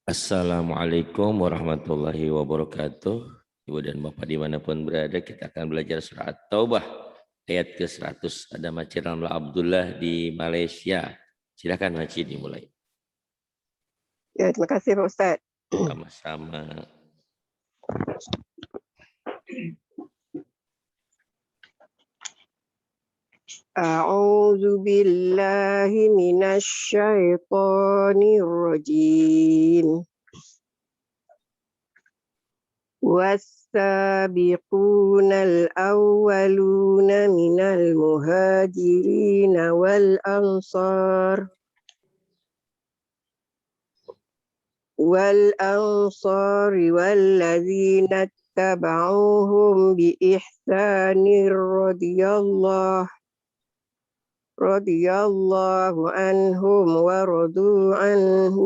Assalamualaikum warahmatullahi wabarakatuh. Ibu dan Bapak dimanapun berada, kita akan belajar surah At-Taubah ayat ke-100. Ada Makcik Ramla Abdullah di Malaysia. Silakan Makcik dimulai. Ya, terima kasih Pak Ustaz. Sama-sama. A'udzu billahi minasy syaithanir rajim. والسابقون الأولون من المهاجرين والأنصار والذين اتبعوهم بإحسان رضي الله عنهم ورضوا عنه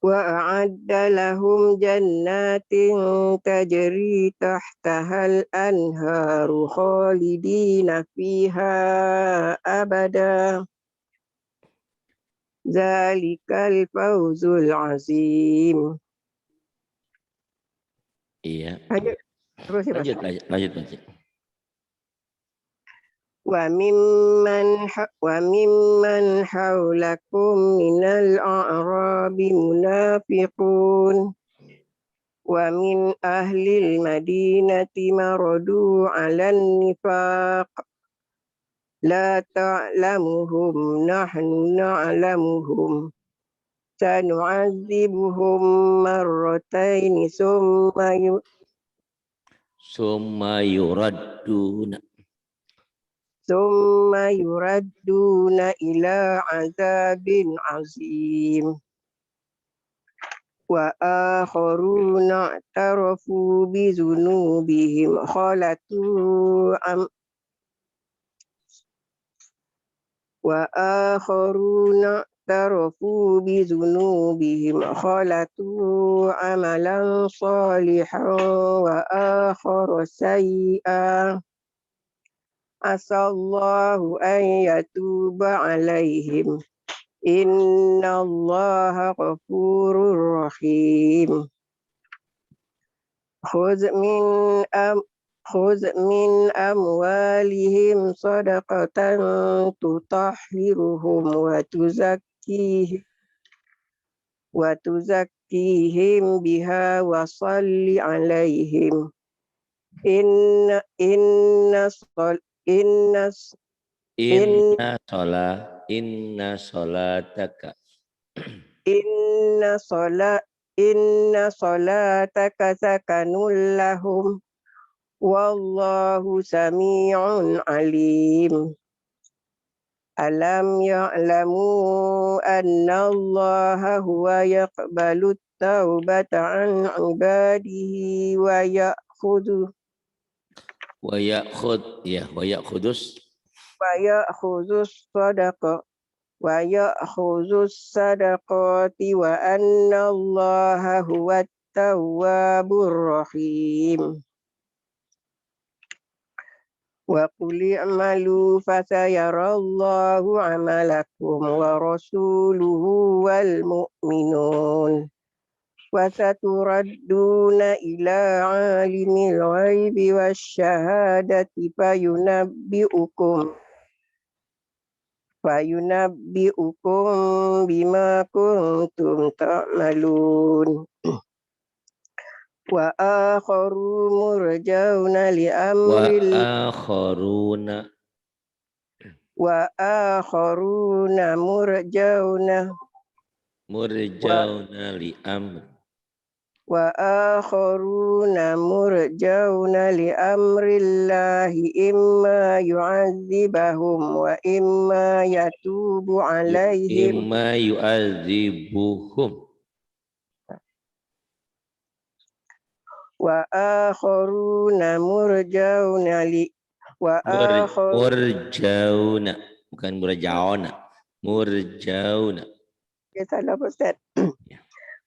وأعد لهم جنات تجري تحتها الأنهار خالدين فيها أبدا ذلك الفوز العظيم. Iya. Lanjut. Lanjut Makcik. وممن حولكم من الأعراب منافقون ومن أهل المدينة مردوا على النفاق لا تعلمهم نحن نعلمهم سنعذبهم مرتين ثم يردون إلى عذاب عظيم وآخرون اعترفوا بذنوبهم خلطوا عملا صالحا وآخر سيئا عسى الله أن يتوب عليهم إن الله غفور رحيم خذ من أموالهم صدقة تطهرهم وتزكيهم بها وصل عليهم Inna solataka sakanun lahum wallahu sami'un alim. Alam ya'lamu anna Allah huwa yaqbalu taubata an ibadihi wa ya'khudus sadaqati wa anna Allah huwa tawwabur rahim. Wa qul i'malu fasayarallahu 'amalakum wa rasuluhu wal mu'minun wa saturadduna ila 'alimil ghaibi wasyahadati fayunabbi'ukum bima kuntum ta'malun. Wa akharu murjauna li amrillah wa akharuna murjauna li amrillahi imma yu'adzibahum wa imma yatubu alaihim wa akharuna murjauna bukan murjauna, murjauna. Ya, salah Ustaz.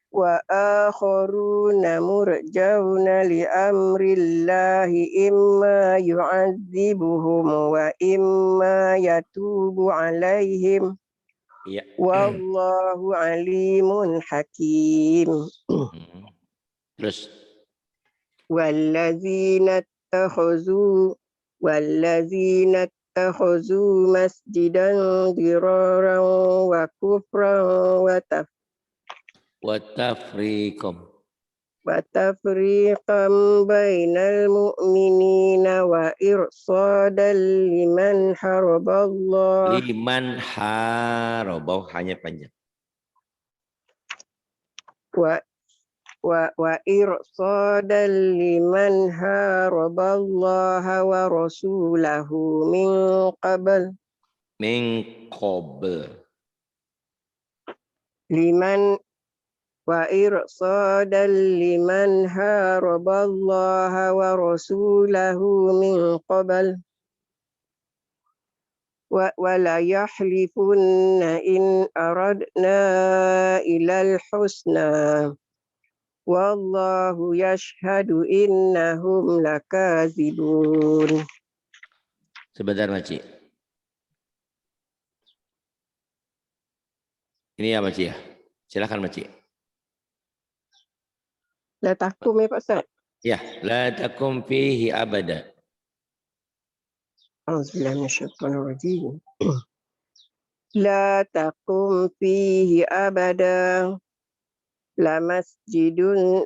Wa akharuna murjauna li amrillahi imma yu'adzibuhum wa imma yatubu alaihim Iya. Wallahu alimun hakim. Terus. Wallazina اتخذوا مسجدا ضرارا وكفرا Watafriqom. وتفريقا بين المؤمنين وإرصادا لمن حارب الله Liman harobau hanya panjang. وإرصادا لمن حارب الله ورسوله من قبل Min qabl. وإرصادا لمن حارب الله ورسوله من قبل ولا يحلفن إن أردنا إلى الحسنى والله يشهد إنهم لكاذبون. Sebentar Maci. Ini ya Maci ya. Silakan Maci. La takum ya Pak Ustaz. Ya, la takum fihi abada. Auzubillahi minasyaitonir rajim. La takum fihi abada. Lamasjidun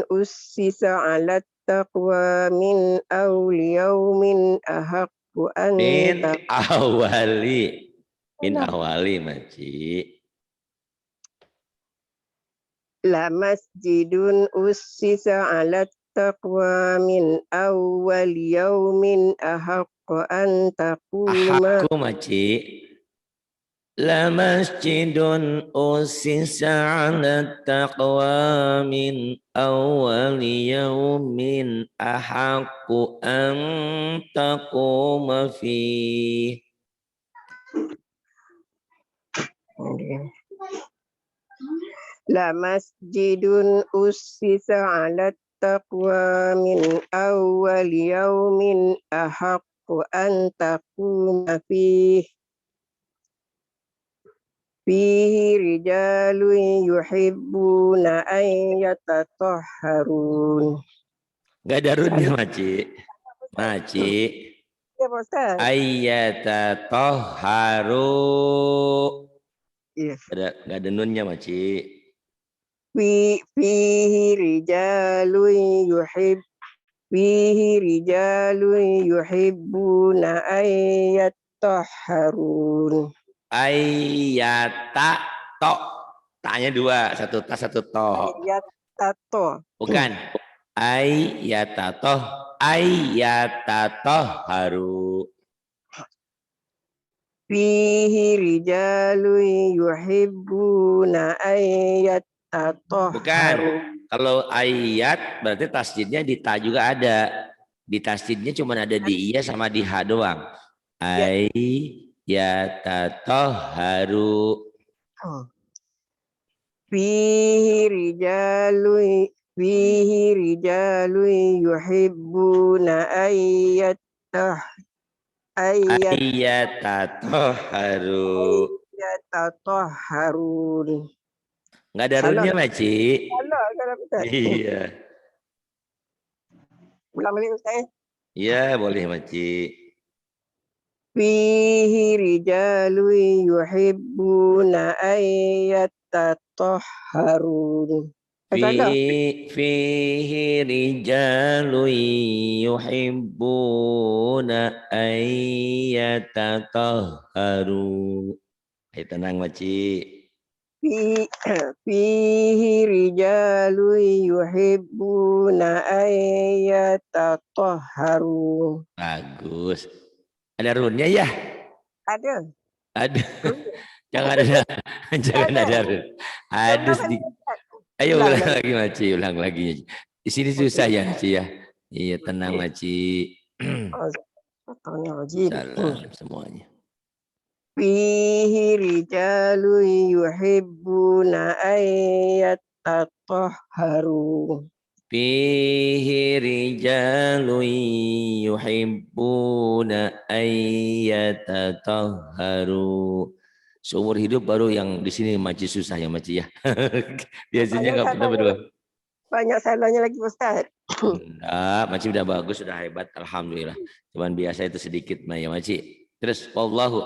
ussisa ala taqwa min awli yaumin ahaqqu an Min awali Maci. Lamasjidun ussisa ala taqwa min awwal yaumin ahaqqu an taquma. Ahakku Maci. La masjidun usisa ala taqwa min awali yaumin ahakku an taquma fih. La masjidun ussisa ala taqwa min awwal yaumin ahaqqu an taquma fihi rijalun yuhibbuna an yatatahharun. Gak ada runnya Maci. Maci. Ya Pak Ustaz. Ayyatatahharu. Iya. Gak ada nunnya Maci. Fihi rijalun yuhibbuna an yatatahharun. Ayyata to. Tanya dua, satu ta satu to. Ayyatato. Bukan. Ayyatatoh haru. Fihi rijalun yuhibbuna ayyatatoh. Bukan. Kalau ayat berarti tasjidnya di ta juga ada. Di tasjidnya cuma ada di iya sama di ha doang. Ayyatatoh haru. Fihi rijalun yuhibbuna ayyatatohharu. Nggak ada runnya Maci. Iya. Ulang lagi Ustaz. Iya boleh Maci. Fihi rijalun yuhibbuna ayyatatohharun. Fihi rijalun yuhibbuna ayyatatahharu. Ayo tenang Maci. Fihi rijalun yuhibbuna ayyatatahharu. Bagus. Ada runnya ya? Ada. Ada. Jangan ada run. Ada sedikit. Ayo ulang lagi Maci, ulang lagi. Di sini susah ya Maci ya. Iya tenang Maci. Salam semuanya. Fihi rijalun yuhibbuna ayyatatahharu. Fihi rijalun yuhibbuna yuhibbuna ayyatatahharu. Seumur hidup baru yang di sini Maci susah ya Maci ya. Biasanya nggak pernah berdua. Banyak salahnya lagi Ustaz. Enggak, Maci udah bagus, sudah hebat, alhamdulillah. Cuman biasa itu sedikit ya Maci. Terus wallahu.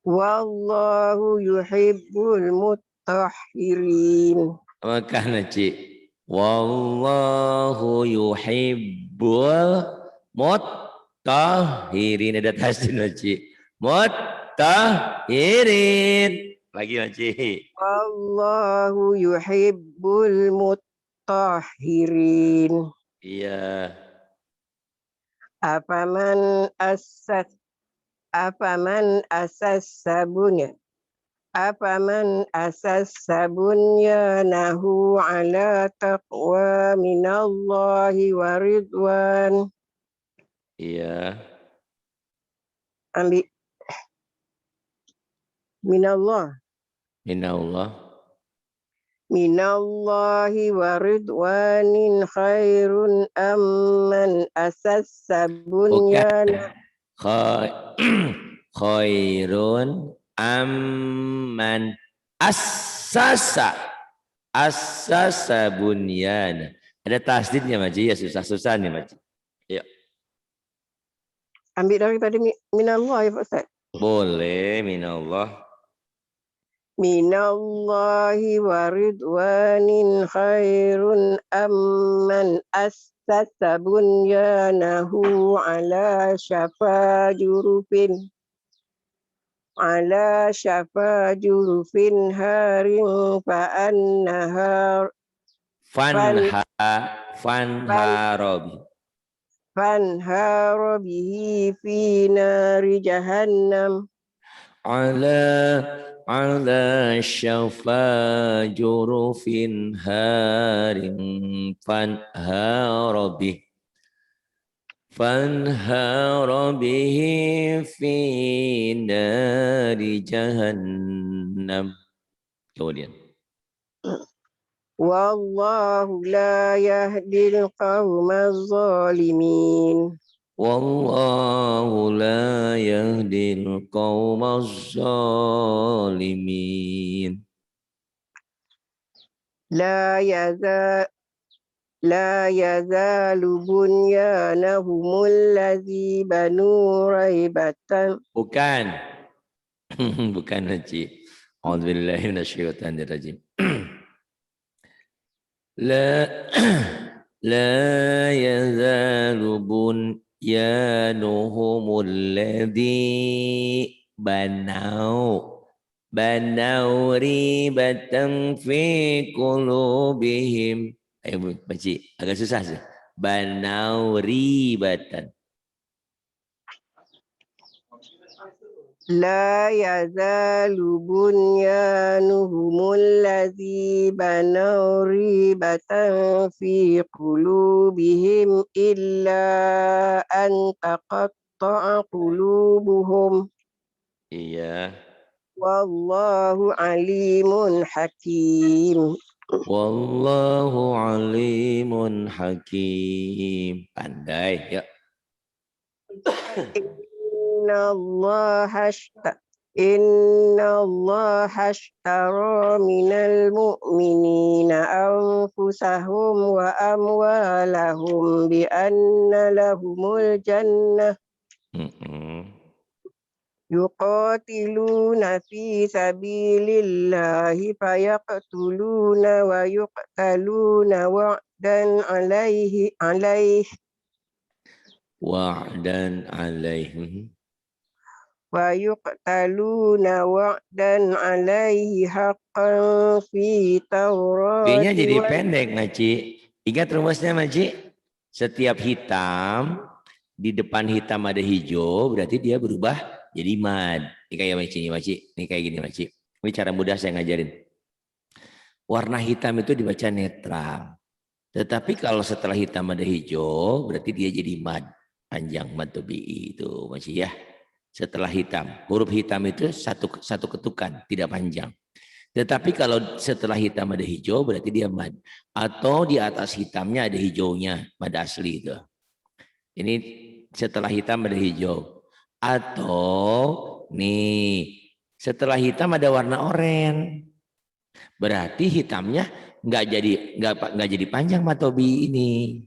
Wallahu yuhibbul mutahhirin. Maka Maci. Wallahu yuhibbul mutahhirin. Ada tasdid Maci. Mutahhirin. Lagi Maci. Wallahu yuhibbul mutahhirin. Iya. Afaman asas sabunnya nahu ala taqwa minallahi wa ridwan. Iya. Ambil minallah. Minallahi wa ridwanin khairun amman asas sabunnya. Khairun amman assasa bunyana. Ada tasdidnya Maji ya, susah-susah nih Maji. Yuk. Ambil daripada minallah ya Pak Ustaz. Boleh, minallah. Minallahi wa ridwanin khairun amman assasa bunyanahu ala syafa jurufin harin fanhara bihi fi nari jahannam ala syafa jurufin harin fanhara bihi fi nari jahannam. Kemudian wallahu la yahdil qawmaz zalimin. Wallahu la yahdil qawmaz zalimin. La yazalu bunyanahumul ladzi banu raibatan. Bukan. Bukan Haji. A'udzubillahi minasyaitonir rajim. La yazalu bunyanuhumul ladzi banau ribatan fi qulubihim. Ayo baca, agak susah sih. Banau ribatan. La yazalu bunyanuhumul ladzi banau ribatan fi qulubihim illa an taqatta'a qulubuhum. Iya. Wallahu alimun hakim. Wallahu alimun hakim. Pandai ya. Inna Allah ashtara minal mu'minina anfusahum wa amwalahum bi anna lahumul jannah. Yuqatiluna fi sabilillahi fayaqtuluna wa yuqtaluna wa'dan alaihi wa yuqtaluna wa'dan alaihi haqqan fi Taurat. B-nya jadi pendek Maci. Ingat rumusnya Maci? Setiap hitam di depan hitam ada hijau, berarti dia berubah jadi mad. Ini kayak Maci. Ini kayak gini Maci. Ini cara mudah saya ngajarin. Warna hitam itu dibaca netral. Tetapi kalau setelah hitam ada hijau, berarti dia jadi mad. Panjang mad tabi'i itu Maci ya. Setelah hitam, huruf hitam itu satu ketukan, tidak panjang. Tetapi kalau setelah hitam ada hijau, berarti dia mad. Atau di atas hitamnya ada hijaunya, mad asli itu. Ini setelah hitam ada hijau. Atau nih, setelah hitam ada warna oranye. Berarti hitamnya nggak jadi panjang matobi ini.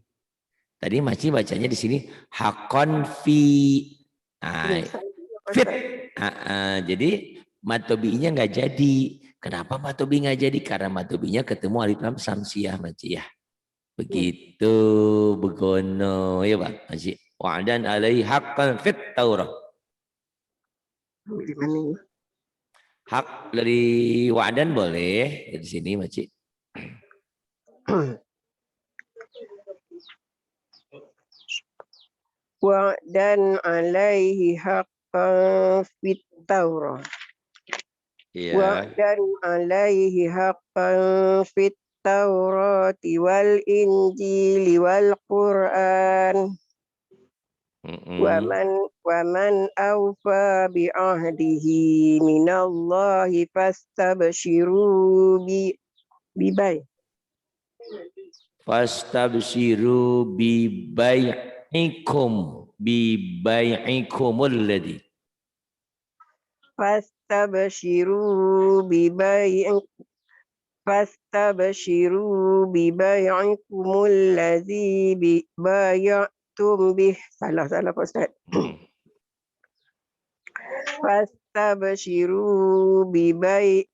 Tadi Maci bacanya di sini hakon fi. Nah, fit. Jadi matobinya nggak jadi. Kenapa matobi nggak jadi? Karena matobinya ketemu alif lam samsiah Maci ya. Begitu begono ya Pak Maci. Wa'dan alaihi haqqan fit Taurah. Di mana ini? Hak dari wa'dan boleh di sini Maci. Wa'dan alaihi haqqan fit Taurah. Iya. Wa'dan alaihi haqqan fit Taurati wal Injili wal Qur'an. Waman awfa bi ahdihi minallahi fastabshiru Fastabshiru bibai'ikumul ladzi. Fastabshiru bibai'ikumul ladzi bay'atum bih. Salah Pak Ustaz. Fastabshiru bibai.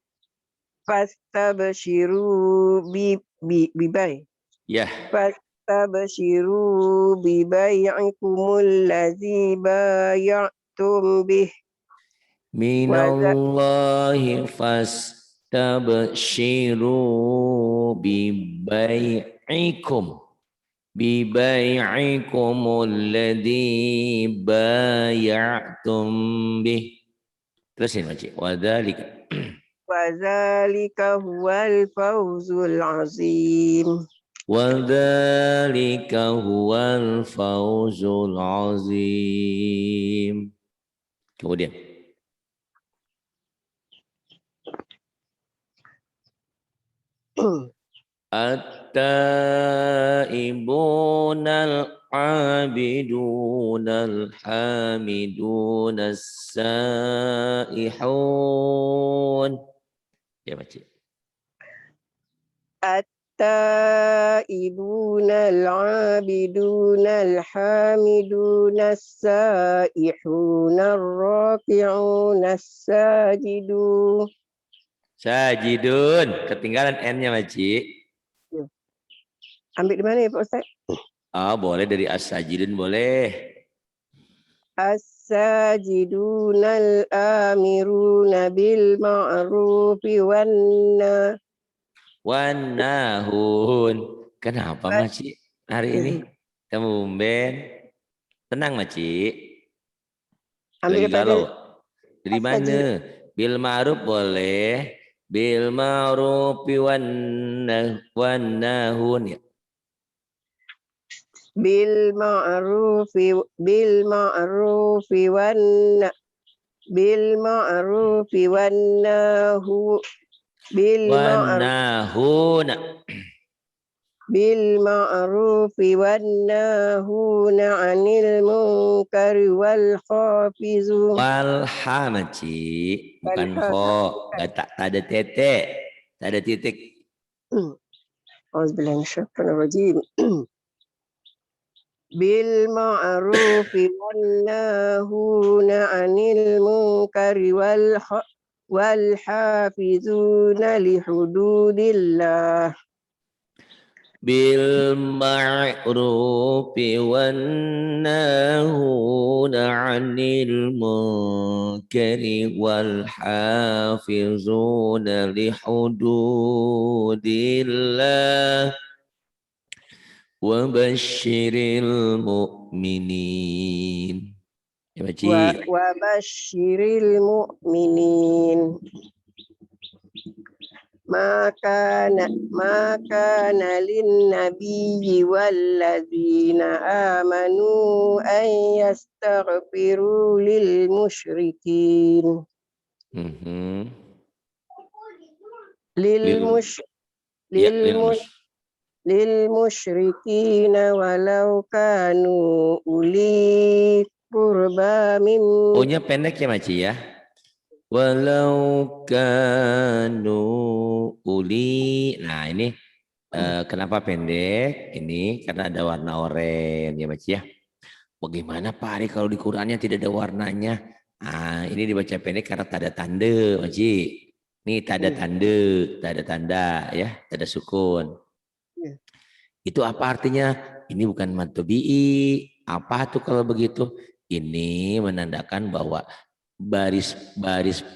Ya. Fastabshiru bibai'ikumul ladzi bay'atum bih. Minallahi fastabshiru bibai'ikumul ladzi bay'atum bih. Terusin Maci. Wadzalika huwal fawzul azim. Wadzalika huwal fawzul azim. Kemudian At-taibunal abidunal hamidunas saihun. Ya Pakcik. At-taibunal abidunal hamidunas saihunar raki'unas sajidun. Sajidun. Ketinggalan N-nya Pakcik. Ambil di mana ya Pak Ustaz? Boleh dari as-sajidun boleh. As-sajidunal amiruna bil ma'rufi Wannahun. Kenapa Maci hari ini? Tumben. Tenang Maci. Lagi galau. Dari mana? Bil ma'ruf boleh. Bil ma'rufi wannahun ya. Bil ma'rufi wannahu wannahuna 'anil munkari wal hafizun. Wal hamaci bukan ho, tak ada titik, tak ada titik. Auzubillahi minasyaitonir rajim. Bil ma'rufi wannahuna 'anil munkari wal hafizuna li hududillah. Bil ma'rufi wannahuna 'anil munkari wal hafizuna li hududillah. Wabashiril mu'minin. Ya Pakcik. Wabashiril mu'minin. Maka lin nabiyyi walladzina amanu an yastaghfiru lil musyrikin. للمشركين ولو كانوا أولي قربى من O-nya pendek ya Maci ya. Walau kanu uli. Nah ini kenapa pendek? Ini karena ada warna oranye ya Maci ya. Bagaimana Pak Ari kalau di Qurannya tidak ada warnanya? Nah ini dibaca pendek karena tanda tanda Maci. Ini tanda tanda ya, tanda sukun. Itu apa artinya? Ini bukan mad tabi'i. Apa tuh kalau begitu? Ini menandakan bahwa baris-baris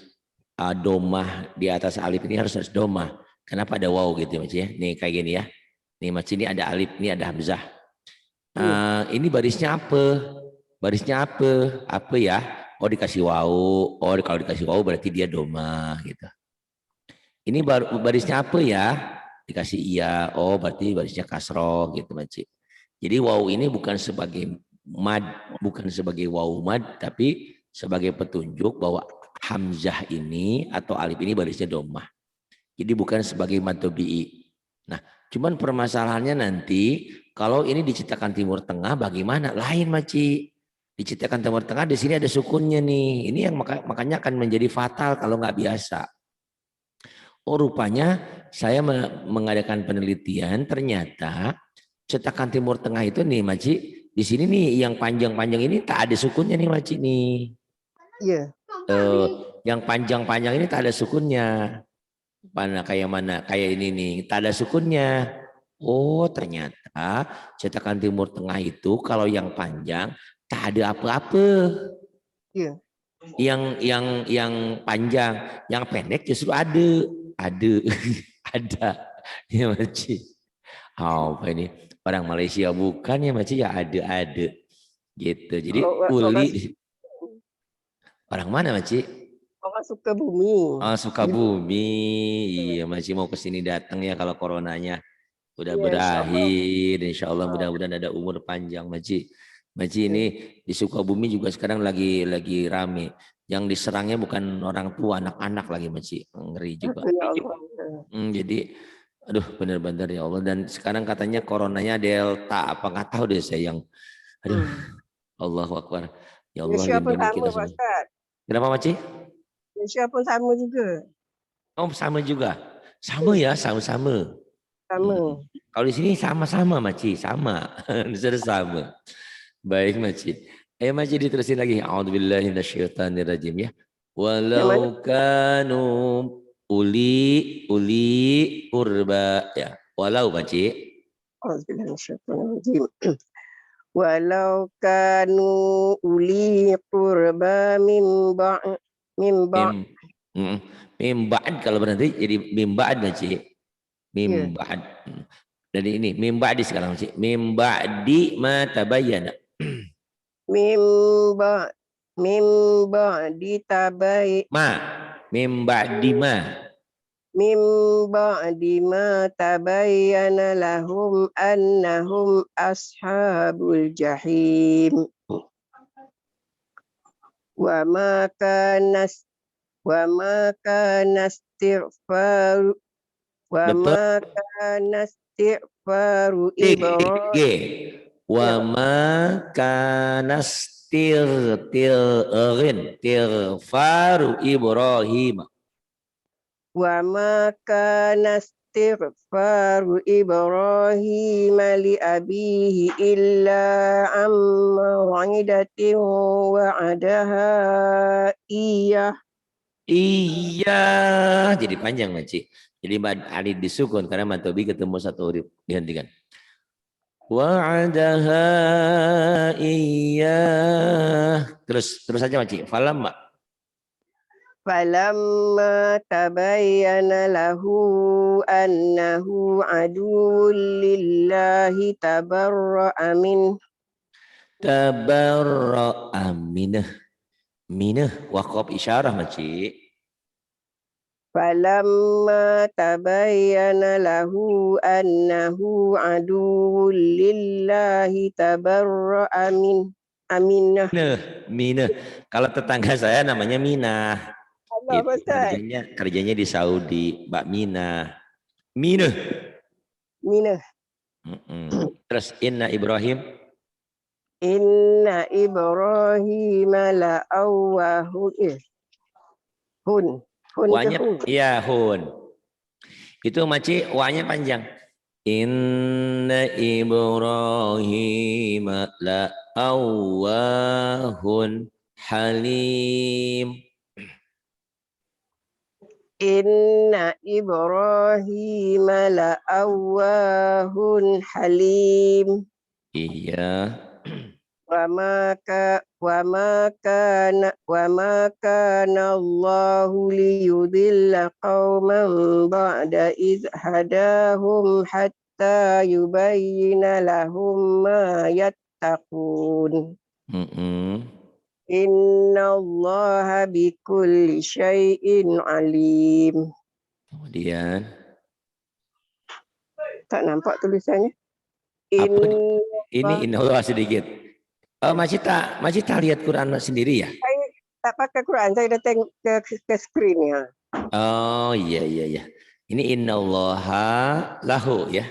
domah di atas alif ini harus domah. Kenapa ada waw gitu Mas ya? Nih kayak gini ya. Nih Mas ini ada alif, ini ada hamzah. Ini barisnya apa? Barisnya apa? Apa ya? Oh dikasih waw. Oh kalau dikasih waw berarti dia domah gitu. Ini barisnya apa ya? Dikasih iya. Oh berarti barisnya kasroh gitu Mas. Jadi waw ini bukan sebagai mad, bukan sebagai waw mad, tapi sebagai petunjuk bahwa hamzah ini atau alif ini barisnya domah. Jadi bukan sebagai mad tabi'i. Nah, cuman permasalahannya nanti kalau ini diciptakan Timur Tengah bagaimana? Lain Maci. Diciptakan Timur Tengah di sini ada sukunnya nih. Ini yang makanya akan menjadi fatal kalau nggak biasa. Oh rupanya saya mengadakan penelitian ternyata cetakan Timur Tengah itu nih Maci, di sini nih yang panjang-panjang ini tak ada sukunnya nih Maci nih. Iya. Yang panjang-panjang ini tak ada sukunnya. Mana kayak ini nih, tak ada sukunnya. Oh ternyata cetakan Timur Tengah itu kalau yang panjang tak ada apa-apa. Iya. Yang panjang, yang pendek justru ada, ada ya Maci. Oh, apa ini orang Malaysia bukan ya Maci ya ada gitu. Jadi uli orang mana Maci? Orang Sukabumi. Oh Sukabumi. Iya Maci mau kesini datang ya kalau coronanya udah berakhir. Insya Allah mudah-mudahan ada umur panjang Maci. Maci ini di Sukabumi juga sekarang lagi rame. Yang diserangnya bukan orang tua, anak-anak lagi Maci. Ngeri juga. Jadi aduh benar-benar ya Allah. Dan sekarang katanya coronanya Delta apa nggak tahu deh saya yang aduh Allahu Akbar. Ya Allah lindungi kita semua. Kenapa Maci? Indonesia pun sama juga. Oh sama juga. Sama ya, sama-sama. Sama. Kalau di sini sama-sama Maci, sama. Sudah sama. Baik Maci. Ayo Maci diterusin lagi. A'udzubillahi minasyaitonirrajim ya. Walau kanu uli urba ya. Walau Maci. Walau kanu uli qurba min ba'd kalau berarti jadi mim ba'd Maci. Mim ba'd. Dan ini mim ba'di sekarang Maci. Mim ba'di ma tabayyana. Mim ba'di tabayyana. Mim ba'di ma. Mim ba'di ma tabayyana lahum annahum ashabul jahim. Wa ma kana istighfaru Ibrahim. Wa ma kana istighfaru Ibrahim. Wa ma kana istighfaru Ibrahim li abihi illa amma wa'idatin wa'adaha iya. Iya, jadi panjang Maci. Jadi alif disukun karena matobi ketemu satu huruf dihentikan. Wa'adaha iya. Terus aja Maci. Falamma tabayyana lahu annahu aduwwun lillahi tabarra'a minah. Minah waqaf isyarah Maci. Falamma tabayyana lahu annahu aduwwun lillahi tabarra'a Minah. Kalau tetangga saya namanya Minah. Gitu. Kerjanya di Saudi, Mbak Minah. Minah. Terus inna Ibrahim. Inna Ibrahim la'awwahun. Hun. Hun ke Wanya hun? ya hun. Itu maci wanya panjang. Inna Ibrahim la'awwahun halim. Inna Ibrahim la'awwahun halim. Iya. wa ma kana Allahu liyudilla qauman ba'da idh hadahum hatta yubayyina lahum ma yattaqun. Inna Allaha bikulli syai'in alim. Kemudian Tak nampak tulisannya. apa ini inna sedikit. Masih tak lihat Quran sendiri ya? Saya tak pakai Quran, saya dah tengok ke screen ya. Oh iya. Ini innallaha lahu ya.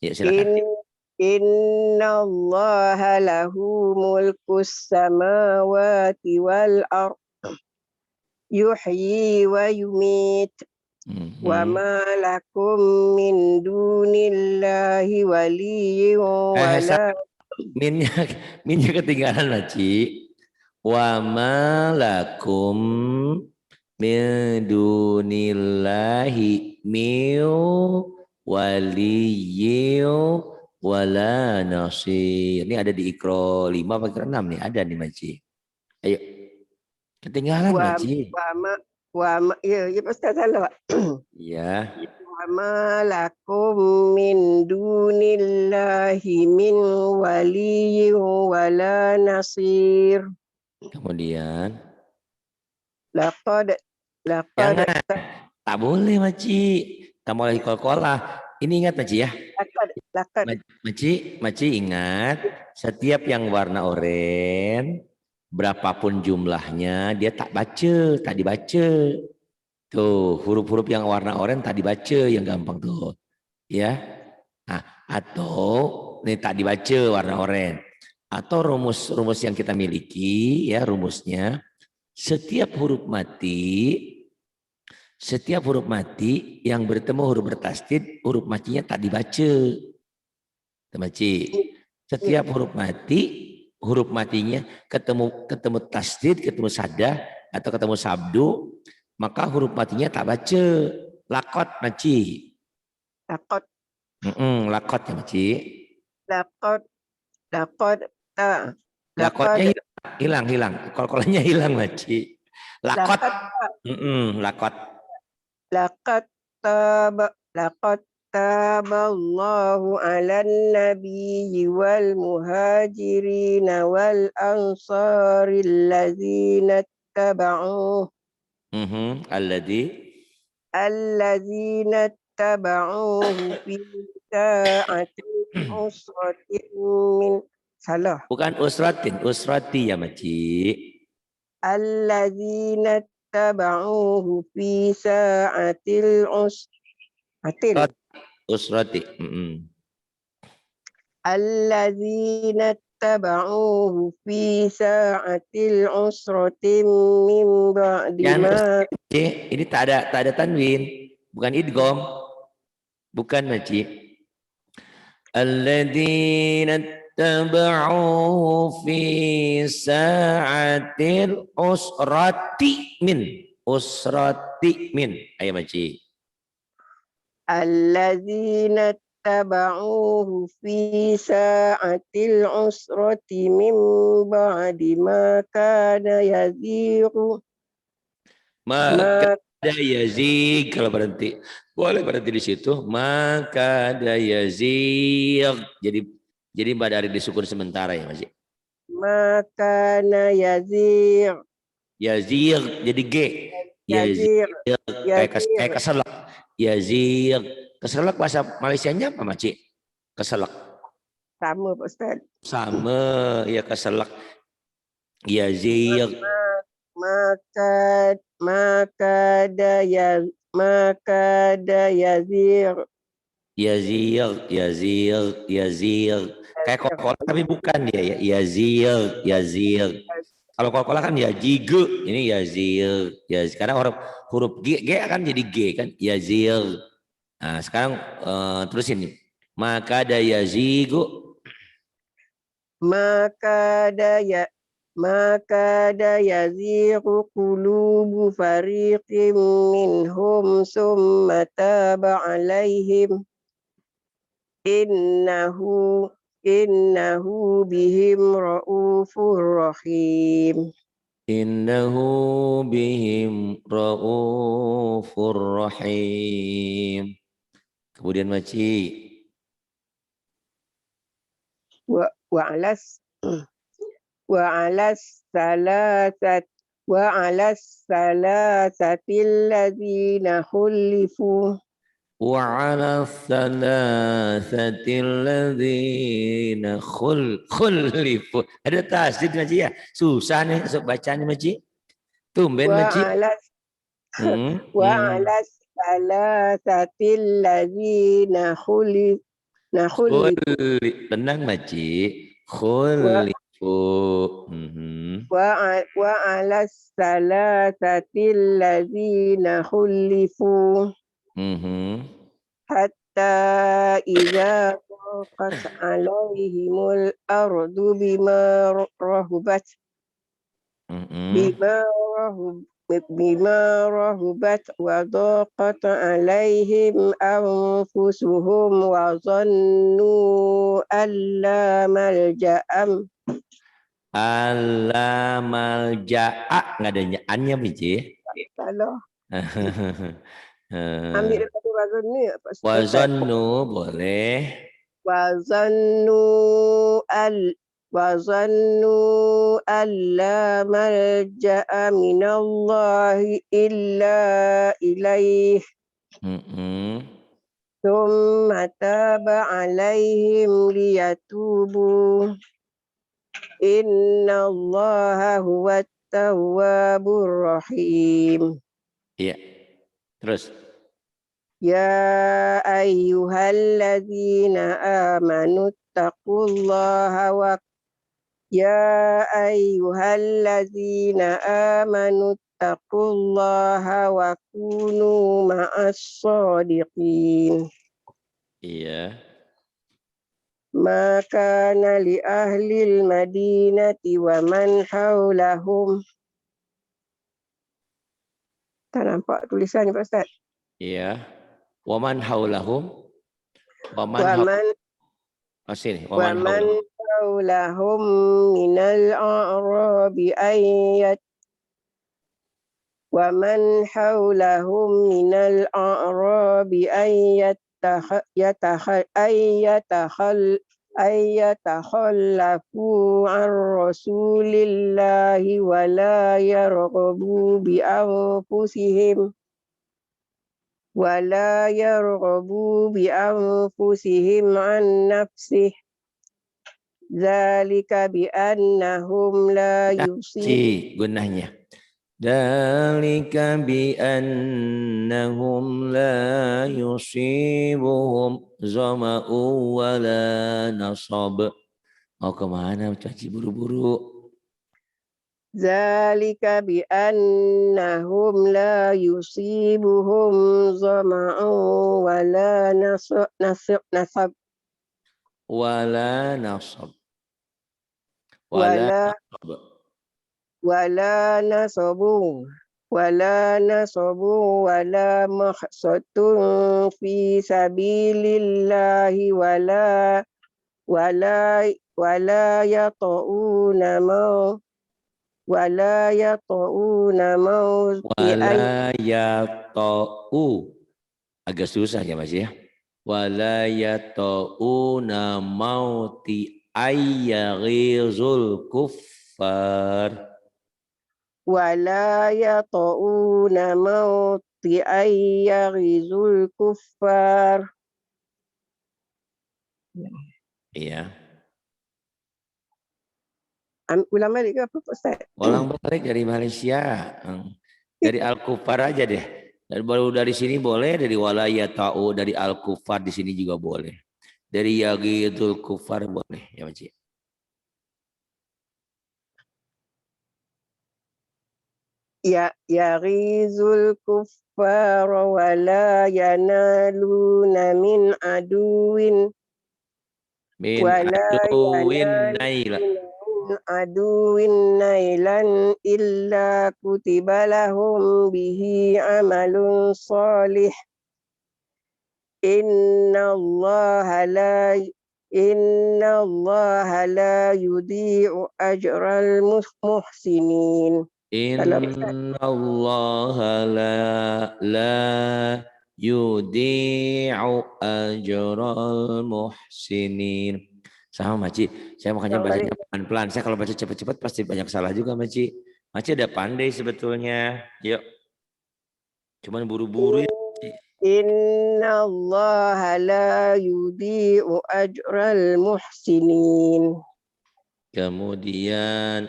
Ya silakan. Inna Allaha lahu mulkus samawati wal ard. Yuhyi wa yumit. Wa ma lakum min dunillahi waliyyin wala. Minnya ketinggalan Maci. Wa ma lakum min dunillahi min waliyyin wala nasir. Ini ada di Iqra 5 apa Iqra 6 nih, ada nih Maci. Ayo. Ketinggalan Maci. Ya Ustaz salah. Iya. Wa ma lakum min dunillahi min waliyyin wala nasir. Kemudian Laqad jangan, tak boleh Maci. Tak boleh kol-kolah. Ini ingat Maci ya. Laqad. Maci ingat, setiap yang warna oranye berapapun jumlahnya dia tak dibaca. Tuh, huruf-huruf yang warna oranye tak dibaca, yang gampang tuh. Ya. Nah, atau ini tak dibaca warna oranye. Atau rumus yang kita miliki ya, rumusnya setiap huruf mati yang bertemu huruf bertasdid, huruf matinya tak dibaca. Maci. Setiap huruf matinya ketemu tasdid, ketemu sadah atau ketemu sabdu, maka huruf matinya tak baca. Lakot Maci. Laqad. Lakot ya Maci. Lakotnya hilang. Kol-kolnya hilang Maci. Lakot. Lakot. Laqad taballahu 'alan nabiyyi wal muhajirin wal ansari allazina tabauhu fi sa'atil usratin min salah. Bukan usrati ya Maci. Allazina tabauhu fi sa'atil usrati. Allazina tabauhu fi sa'atil usratin min ba'di ma. Ini tak ada tanwin, bukan idgham. Bukan Maci. Alladzina tabauhu fi sa'atil usrati min. Ayo Maci. Alladzina tabauhu fi sa'atil usrati min ba'di ma kana yazighu. Maka ada yazig, kalau berhenti boleh berhenti di situ. Maka ada yazig, jadi pada hari disukun sementara ya Mas. Maka na yazig jadi G. Yazig kayak keselak. Yazig keselak bahasa Malaysianya apa Mas? Keselak. Sama Pak Ustaz. Sama ya keselak. Yazig. Yazir. Yazil. Kayak kol tapi bukan dia ya. Yazil. Kalau kol kan ya jige, ini Yazil. Ya, sekarang huruf G akan jadi G kan, Yazil. Nah, sekarang terusin nih. Maka ada yazigu. maka da yazighu qulubu fariqim minhum summa taba alaihim innahu bihim raufur rahim. Innahu bihim raufur rahim. Kemudian Maci. Wa alas salasat salasatil ladzina khulifu وعلى الثلاثة الذين خلفوا. Ada tasdid Maci ya? Susah nih bacanya Maci. Tumben Maci. wa alas salasatil ladzina khulifu Tenang Maci. Khulifu. wa alas salasatil ladzina khulifu hatta idza qat alaihimul ardu bima rahubat wa daqat alaihim anfusuhum wa zannu alla malja'am Alla malja'a, nggak ada nyaannya Biji. kalau ambil daripada wazannu boleh. Wazannu alla malja'a minallahi illa ilaih thumma taba alaihim liyatubu innallaha huwat tawwabur rahim. Iya. Terus. Ya ayyuhalladzina amanu taqullaha wa Ya ayyuhalladzina amanu taqullaha wa kunu ma'as shadiqin. Iya. Maka li ahlil madinati wa man haulahum. Tak nampak tulisan ni Pak Ustaz. Iya. Wa man haulahum. Sini. Wa man haulahum minal a'rabi ayyat wa man haulahum minal a'rabi ayyatakhallafu an rasulillahi wa la yarghabu bi anfusihim an nafsih dzalika bi annahum la yusib gunahnya dzalika bi annahum la yusibuhum zama'u wa la nasab. Mau kemana Caci buru-buru? Zalika bi annahum la yusibuhum zama'u wa la nasab wala nasab wala nasabu wala mahsatun fi sabilillahi wala yata'una agak susah ya Mas ya. Wala yata'una mauti ayyaghizul kuffar. Wala yata'una mauti ayyaghizul kuffar. Iya. Ulang balik ke apa Ustaz? Ulang balik dari Malaysia. Dari Al-Kufar aja deh. Dan baru dari sini boleh, dari walaya ta'u, dari al-kufar di sini juga boleh. Dari yaghidul kufar boleh ya Maci. Yaghizul kuffara wa la yanaluna min aduwin Min wa la aduwin naila. yanaluna min aduwin nailan illa kutiba lahum bihi amalun salih. Inna Allah la yudhi'u ajral muhsinin. Kalau Inna Allah la yudhi'u ajral muhsinin. Sama Maci, saya makanya yang balik bacanya pelan-pelan. Saya kalau baca cepat-cepat pasti banyak salah juga Maci. Maci ada pandai sebetulnya. Yuk, cuman buru-buru ya. Inna Allah la yudhi'u ajral muhsinin. Kemudian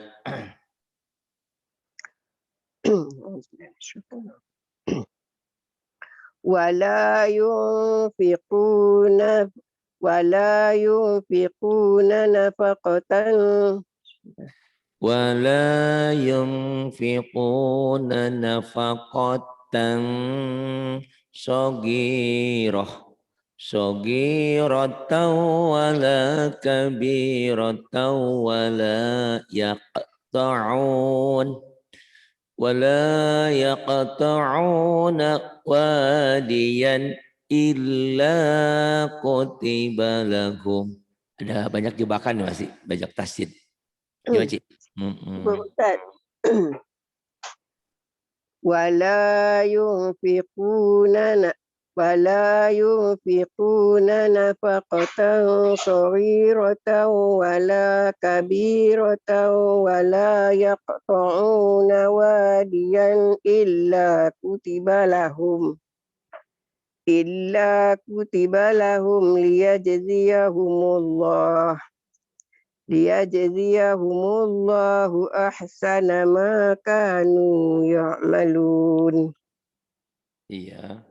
Wala yunfiquna nafaqatan wala yunfiquna nafaqatan saghirah saghiratan wala kabiratan wala yaqta'una wadiyan illa kutiba lahum. Ada banyak jebakan nih masih banyak tasdid. Gimana Ci? Ustaz. Wala yunfiquna nafaqatan saghiratan wala kabiratan wala yaqta'una wadiyan illa kutiba lahum liyajziyahumullahu ahsana ma kanu ya'malun. Iya.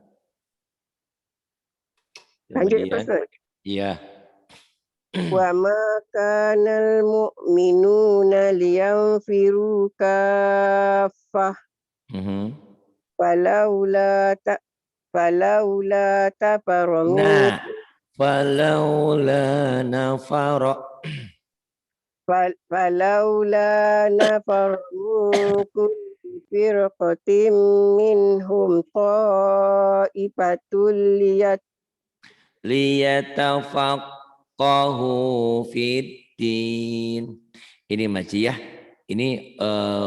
Lanjut Kemudian Ustaz. iya. Wa ma kanal mu'minuna liyanfiru kaffah falaula tafaru min Nah, falaula nafara min kulli firqatin minhum ta'ifatul liyatafaqahu fiddin. Ini Maci ya. Ini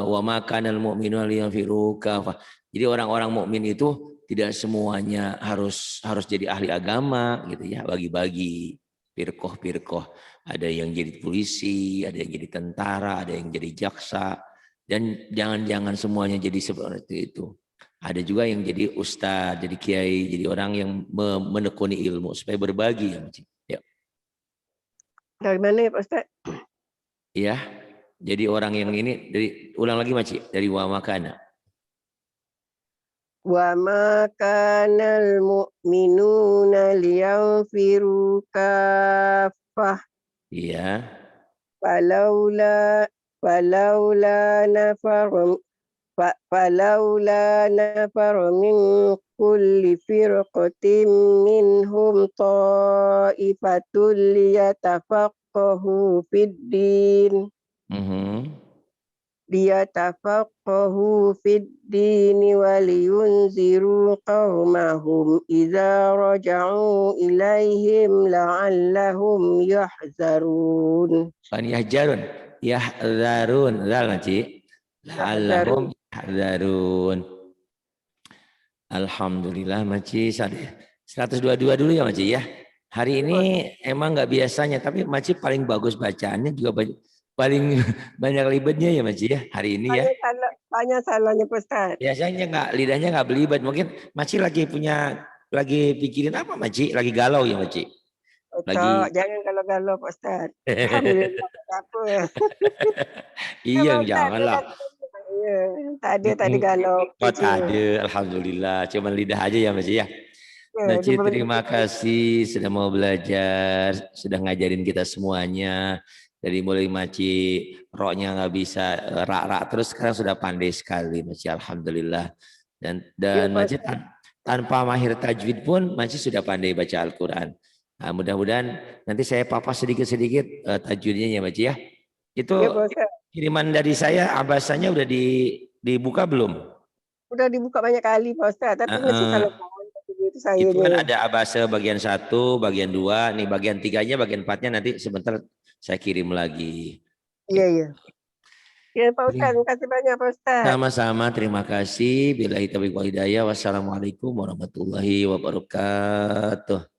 wa makanal mu'minuna liyanfiru kafah. Jadi orang-orang mukmin itu tidak semuanya harus jadi ahli agama gitu ya, bagi-bagi firqah-firqah. Ada yang jadi polisi, ada yang jadi tentara, ada yang jadi jaksa, dan jangan-jangan semuanya jadi seperti itu. Ada juga yang jadi ustadz, jadi kiai, jadi orang yang menekuni ilmu supaya berbagi ya, ya. Dari mana ya Pak Ustaz? Iya. Jadi orang yang ini dari ulang lagi Maci, dari wa makana. Wa ma kanal mu'minuna liyanfiru kaffah Iya. falaula nafar min kulli firqatin minhum ta'ifatul liyatafaqahu fid din wa liyunziru qaumahum idza raja'u ilaihim la'allahum yahzarun. Kan yahzarun, zal Maci. La'allahum yahzarun. Alhamdulillah Maci 122 dulu ya Maci ya. Hari ini emang nggak biasanya, tapi Maci paling bagus bacaannya juga paling banyak libetnya ya Maci ya hari ini ya. Banyak salahnya Pak Ustaz. Biasanya lidahnya nggak belibet. Mungkin Maci lagi pikirin apa Maci? Lagi galau ya Maci? Lagi... Jangan galau-galau Pak Ustaz. Alhamdulillah apa. Iya janganlah. Ya, tadi Mm-mm. kalau Oh, puji. tak ada, alhamdulillah. Cuman lidah aja ya Mas ya. Ya, Naci diberi. terima kasih sudah mau belajar, sudah ngajarin kita semuanya. Dari mulai Maci roknya nggak bisa rak-rak terus sekarang sudah pandai sekali Maci, alhamdulillah. Ya, Dan Pak Maci Ustaz. tanpa mahir tajwid pun Maci sudah pandai baca Al-Quran. Nah, mudah-mudahan nanti saya papas sedikit-sedikit tajwidnya ya Maci ya. Itu Ya, Pak Ustaz. kiriman dari saya, abasanya udah dibuka belum? Udah dibuka banyak kali, Pak Ustaz. Tapi masih Heeh. salah paham. Itu Itu sayanya kan ya. ada abase bagian satu, bagian dua, nih bagian tiganya, bagian empatnya nanti sebentar saya kirim lagi. Iya, iya. Ya, Pak Ustaz. Oke. Terima kasih banyak, Pak Ustaz. Sama-sama, terima kasih. Billahi taufiq wal hidayah. Wassalamualaikum warahmatullahi wabarakatuh.